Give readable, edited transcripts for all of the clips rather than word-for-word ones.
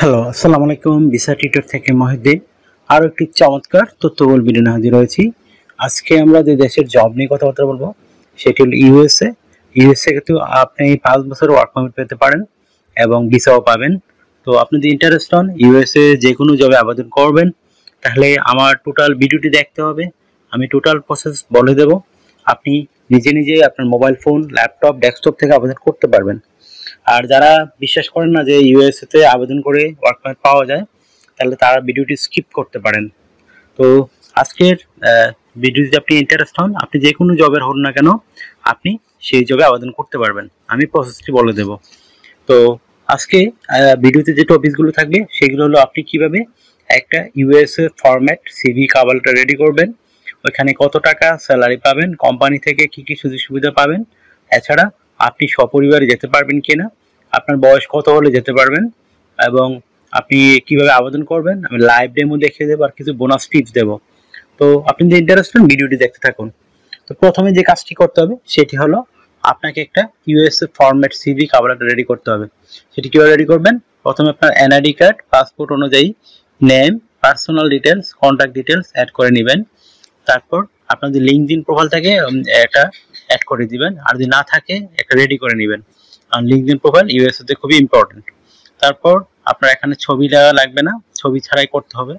Hello, আসসালামু আলাইকুম। Visa tutor থেকে মহিউদ্দিন আরও একটি চমৎকার তথ্যবহুল ভিডিও নিয়ে হাজির হয়েছি। আজকে আমরা যে দেশের জব নিয়ে কথাবার্তা বলবো সেটি হলো ইউএসএ। ইউএসএ কিন্তু আপনি 5 বছর ওয়ার্ক পারমিট পেতে পারেন এবং ভিসাও পাবেন। তো আপনি যদি ইন্টারেস্ট হন ইউএসএ যে কোনো জবে আবেদন করবেন, তাহলে আমার টোটাল ভিডিওটি দেখতে হবে। আমি টোটাল প্রসেস বলে দেব। আপনি নিজে নিজে আপনার মোবাইল ফোন, ল্যাপটপ, ডেস্কটপ থেকে আবেদন করতে পারবেন। আর যারা বিশ্বাস করেন না যে ইউএসএ তে আবেদন করে ওয়ার্ক পারমিট পাওয়া যায়, তাহলে তারা ভিডিওটি স্কিপ করতে পারেন। তো আজকের ভিডিওতে আপনি ইন্টারেস্ট হন, আপনি যে কোনো জবের হন না কেন আপনি সেই জবে আবেদন করতে পারবেন। আমি প্রসেসটি বলে দেব। তো আজকে ভিডিওতে যে টপিকগুলো থাকবে সেগুলো হলো আপনি কিভাবে একটা ইউএসএ ফরম্যাট সিভি কাভারটা রেডি করবেন, ওইখানে কত টাকা স্যালারি পাবেন, কোম্পানি থেকে কি কি সুযোগ সুবিধা পাবেন, এছাড়া আপনি সপরিবারে যেতে পারবেন কিনা, আপনার বয়স কত হলে যেতে পারবেন, এবং আপনি কিভাবে আবেদন করবেন আমি লাইভ ডেমো দেখিয়ে দেবো আর কিছু বোনাস টিপস দেবো। তো আপনি যদি ইন্টারেস্টেড ভিডিওটি দেখতে থাকুন। তো প্রথমে যে কাজটি করতে হবে সেটি হলো আপনাকে একটা USA format CV cover ready করতে হবে। সেটি কিভাবে রেডি করবেন? প্রথমে আপনার এনআইডি কার্ড, পাসপোর্ট অনুযায়ী name, personal details, contact details add করে নেবেন। তারপর আপনার যদি লিঙ্কডইন প্রোফাইল থাকে এটা অ্যাড করে দিবেন, আর যদি না থাকে একটা রেডি করে নেবেন, কারণ লিঙ্কডইন প্রোফাইল ইউএসএ তে খুবই ইম্পর্টেন্ট। তারপর আপনার এখানে ছবি লাগবে না, ছবি ছাড়াই করতে হবে।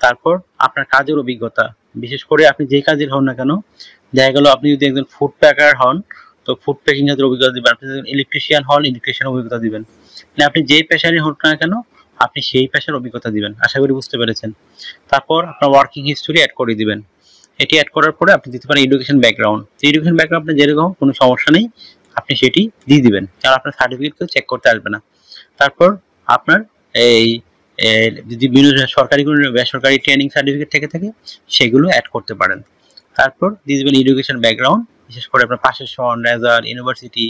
তারপর আপনার কাজের অভিজ্ঞতা, বিশেষ করে আপনি যে কাজের হন না কেন, দেখা গেল আপনি যদি একজন ফুড প্যাকার হন তো ফুড প্যাকিং এর অভিজ্ঞতা দিবেন, আপনি যদি ইলেকট্রিশিয়ান হন ইলেকট্রিশিয়ান অভিজ্ঞতা দিবেন, মানে আপনি যে পেশারই হন না কেন আপনি সেই পেশার অভিজ্ঞতা দিবেন। আশা করি বুঝতে পেরেছেন। তারপর আপনার ওয়ার্কিং হিস্টোরি অ্যাড করে দিবেন। এটি অ্যাড করার পরে আপনি দিতে পারেন এডুকেশন ব্যাকগ্রাউন্ড। এডুকেশন ব্যাকগ্রাউন্ড আপনার যেরকম কোনো সমস্যা নেই, আপনি সেটি দিয়ে দিবেন, কারণ আপনার সার্টিফিকেট কেউ চেক করতে আসবে না। তারপর আপনার এই যদি বিভিন্ন সরকারি কোনো বেসরকারি ট্রেনিং সার্টিফিকেট থেকে থাকে সেগুলো অ্যাড করতে পারেন। তারপর দিয়ে দেবেন এডুকেশন ব্যাকগ্রাউন্ড, বিশেষ করে আপনার পাশের সন, রেজাল্ট, ইউনিভার্সিটি,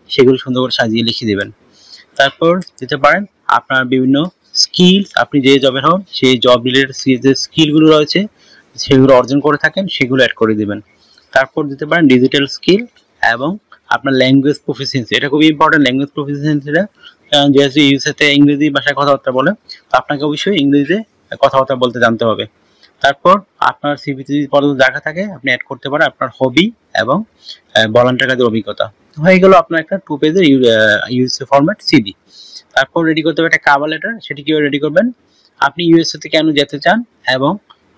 সেগুলো সুন্দর করে সাজিয়ে লিখে দেবেন। তারপর দিতে পারেন আপনার বিভিন্ন স্কিলস, আপনি যে জবের হন সেই জব রিলেটেড যে স্কিলগুলো রয়েছে সেগুলো অর্জন করে থাকেন সেগুলো অ্যাড করে দিবেন। তারপর দিতে পারেন ডিজিটাল স্কিল এবং আপনার ল্যাঙ্গুয়েজ প্রফিসিয়েন্সি, এটা খুবই ইম্পর্টেন্ট ল্যাঙ্গুয়েজ প্রফিসিয়েন্সিটা, কারণ যেহেতু ইউএসএতে ইংরেজি ভাষায় কথাবার্তা বলে তো আপনাকে অবশ্যই ইংরেজিতে কথাবার্তা বলতে জানতে হবে। তারপর আপনার সিভিতে যদি পর্যাপ্ত জায়গা থাকে আপনি অ্যাড করতে পারেন আপনার হবি এবং ভলান্টিয়ার কাজের অভিজ্ঞতা। হয়ে গেল আপনার একটা 2 পেজের ইউএসএ ফরম্যাট সিভি। তারপর রেডি করতে হবে একটা কভার লেটার। সেটি কিভাবে রেডি করবেন? আপনি ইউএসএ তে কেন যেতে চান এবং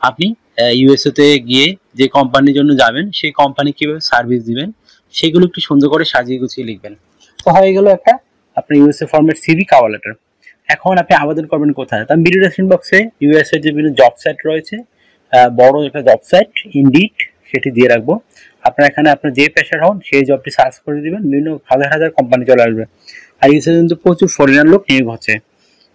আপনি ইউএসএ তে গিয়ে যে কোম্পানির জন্য যাবেন সেই কোম্পানি কিভাবে সার্ভিস দিবেন সেগুলো একটু সুন্দর করে সাজিয়ে গুছিয়ে লিখবেন। তো হয়ে গেল একটা আপনার USA format CV cover letter. এখন আপনি আবেদন করবেন কোথায়? তার ভিডিও ডেসক্রিপশন বক্সে ইউএসএ যে বিভিন্ন জব সাইট রয়েছে, বড় একটা জব সাইট ইনডিড, সেটি দিয়ে রাখবো। আপনার এখানে আপনার যে পেশার হন সেই জবটি সার্চ করে দিবেন, বিভিন্ন হাজার হাজার কোম্পানি চলে আসবে। আর ইউএসএ কিন্তু প্রচুর ফরেনার লোক নিয়োগ হচ্ছে,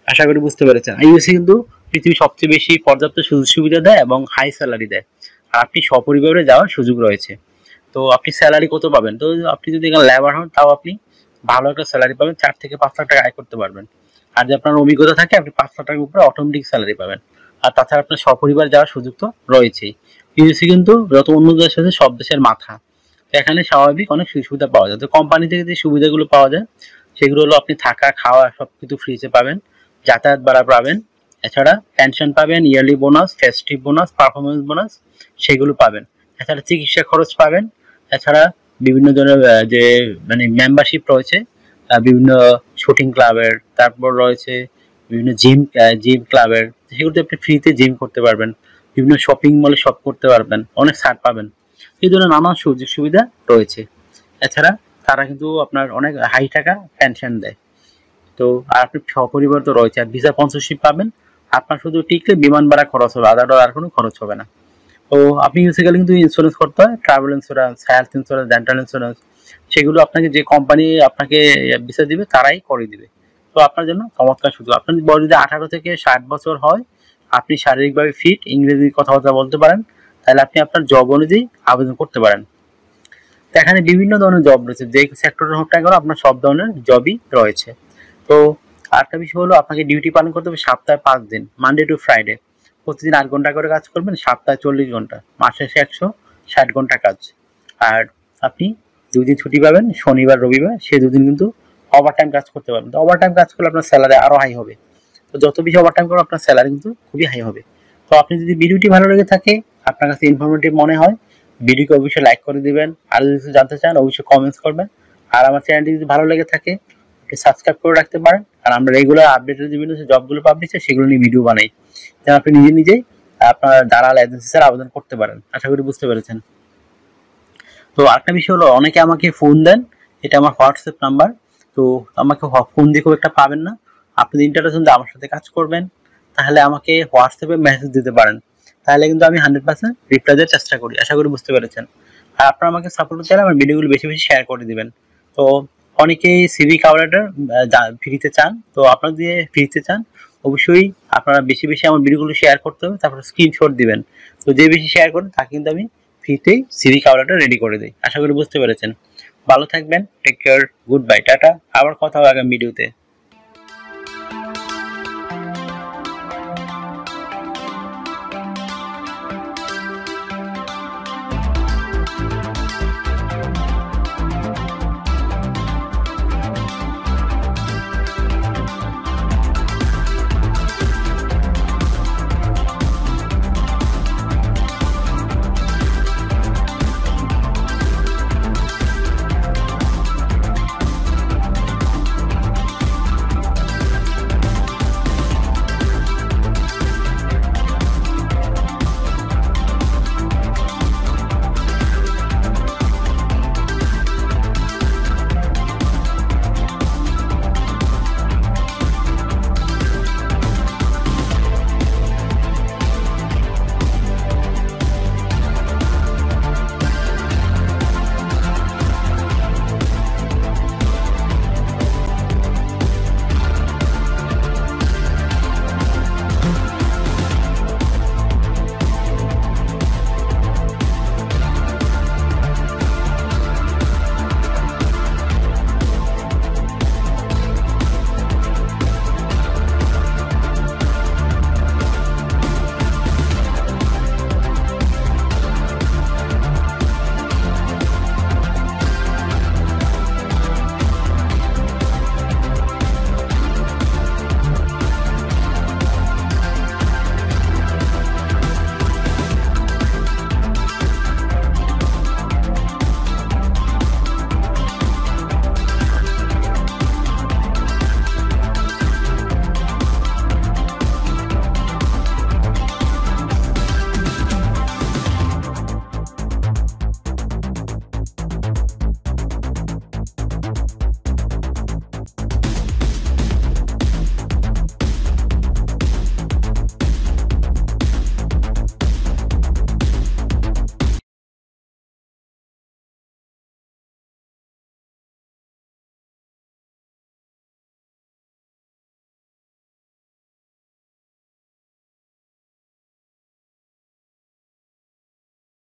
আশা করি বুঝতে পেরেছেন। আর ইউএসএ কিন্তু পৃথিবীর সবচেয়ে বেশি পর্যাপ্ত সুযোগ সুবিধা দেয় এবং হাই স্যালারি দেয়, আর আপনি সপরিবারে যাওয়ার সুযোগ রয়েছে। তো আপনি স্যালারি কত পাবেন? তো আপনি যদি এখানে লেবার হন তাও আপনি ভালো একটা স্যালারি পাবেন, 4 থেকে 5 লাখ টাকা আয় করতে পারবেন। আর যদি আপনার অভিজ্ঞতা থাকে আপনি 5 লাখ টাকার উপরে অটোমেটিক স্যালারি পাবেন। আর তাছাড়া আপনার সপরিবার যাওয়ার সুযোগ তো রয়েছেই। ইউএসএ কিন্তু যত অন্য দেশ আছে সব দেশের মাথা, এখানে স্বাভাবিক অনেক সুযোগ সুবিধা পাওয়া যায়। তো কোম্পানি থেকে যে সুবিধাগুলো পাওয়া যায় সেগুলো হলো আপনি থাকা খাওয়া সবকিছু ফ্রিতে পাবেন, যাতায়াত ভাড়া পাবেন, এছাড়া পেনশন পাবেন, yearly bonus, festive bonus, performance bonus সেগুলো পাবেন। এছাড়া চিকিৎসা খরচ পাবেন। এছাড়া বিভিন্ন ধরনের যে মানে মেম্বারশিপ রয়েছে বিভিন্ন শুটিং ক্লাবের, তারপর রয়েছে বিভিন্ন জিম ক্লাবের, সেগুলোতে আপনি ফ্রিতে জিম করতে পারবেন, বিভিন্ন শপিং মলে শপ করতে পারবেন, অনেক ছাড় পাবেন। এই ধরনের নানা সুযোগ সুবিধা রয়েছে। এছাড়া তারা কিন্তু আপনার অনেক হাই টাকা পেনশন দেয়। তো আর আপনি সপরিবার তো রয়েছে, আর ভিসা স্পন্সরশিপ পাবেন। আপনার শুধু টিকলে বিমান ভাড়া খরচ হবে, আদার আর কোনো খরচ হবে না। তো আপনি ইউএসএ গেলে কিন্তু ইন্স্যুরেন্স করতে হয়, travel insurance, health insurance, dental insurance, সেগুলো আপনাকে যে কোম্পানি আপনাকে ভিসা দিবে তারাই করে দিবে। তো আপনার জন্য চমৎকার সুযোগ। আপনার বয়স যদি 18 থেকে 60 বছর হয়, আপনি শারীরিকভাবে ফিট, ইংরেজি কথাবার্তা বলতে পারেন, তাহলে আপনি আপনার জব অনুযায়ী আবেদন করতে পারেন। তো এখানে বিভিন্ন ধরনের জব রয়েছে, যে সেক্টরের হোক না কেন আপনার সব ধরনের জবই রয়েছে। তো আরেকটা বিষয় হলো আপনাকে ডিউটি পালন করতে হবে সপ্তাহে 5 দিন, মানডে টু ফ্রাইডে। প্রতিদিন 8 ঘন্টা করে কাজ করবেন, সপ্তাহে 40 ঘন্টা, মাসে 160 ঘন্টা কাজ। আর আপনি 2 দিন ছুটি পাবেন, শনিবার রবিবার, সেই 2 দিন কিন্তু ওভার টাইম কাজ করতে পারবেন। তো ওভার টাইম কাজ করলে আপনার স্যালারি আরো হাই হবে। তো যত বেশি ওভারটাইম করবেন আপনার স্যালারি কিন্তু খুবই হাই হবে। তো আপনি যদি ভিডিওটি ভালো লেগে থাকে, আপনার কাছে ইনফরমেটিভ মনে হয়, ভিডিওকে অবশ্যই লাইক করে দিবেন। আর যদি কিছু জানতে চান অবশ্যই কমেন্টস করবেন। আর আমার চ্যানেলটি যদি ভালো লেগে থাকে আপনি সাবস্ক্রাইব করে রাখতে পারেন। আর আমরা রেগুলার আপডেটেড বিভিন্ন যে জবগুলো পাবলিশ হয় সেগুলো নিয়ে ভিডিও বানাই, যেন আপনি নিজে নিজেই আপনার দালাল এজেন্সির আবেদন করতে পারেন। আশা করি বুঝতে পেরেছেন। তো আরেকটা বিষয় হলো, অনেকে আমাকে ফোন দেন, এটা আমার হোয়াটসঅ্যাপ নাম্বার। তো আমাকে ফোন দিয়ে খুব একটা পাবেন না। আপনি ইন্টারেস্ট যদি আমার সাথে কাজ করবেন তাহলে আমাকে হোয়াটসঅ্যাপে মেসেজ দিতে পারেন, তাহলে কিন্তু আমি 100% রিপ্লাই দেওয়ার চেষ্টা করি। আশা করি বুঝতে পেরেছেন। আর আপনারা আমাকে সাপোর্ট করতে চাইলে আমার ভিডিওগুলো বেশি বেশি শেয়ার করে দিবেন। তো অনেকেই সিভি কভার লেটার ফ্রিতে চান, তো আপনারা যদি ফ্রিতে চান অবশ্যই আপনারা বেশি বেশি আমার ভিডিওগুলো শেয়ার করতে হবে, তারপর স্ক্রিনশট দিবেন। তো যে বেশি শেয়ার করেন তাকে কিন্তু আমি ফ্রিতেই সিভি কভার লেটার রেডি করে দিই। আশা করি বুঝতে পেরেছেন। ভালো থাকবেন, take care, good bye, tata. আবার কথা হবে আগামী ভিডিওতে।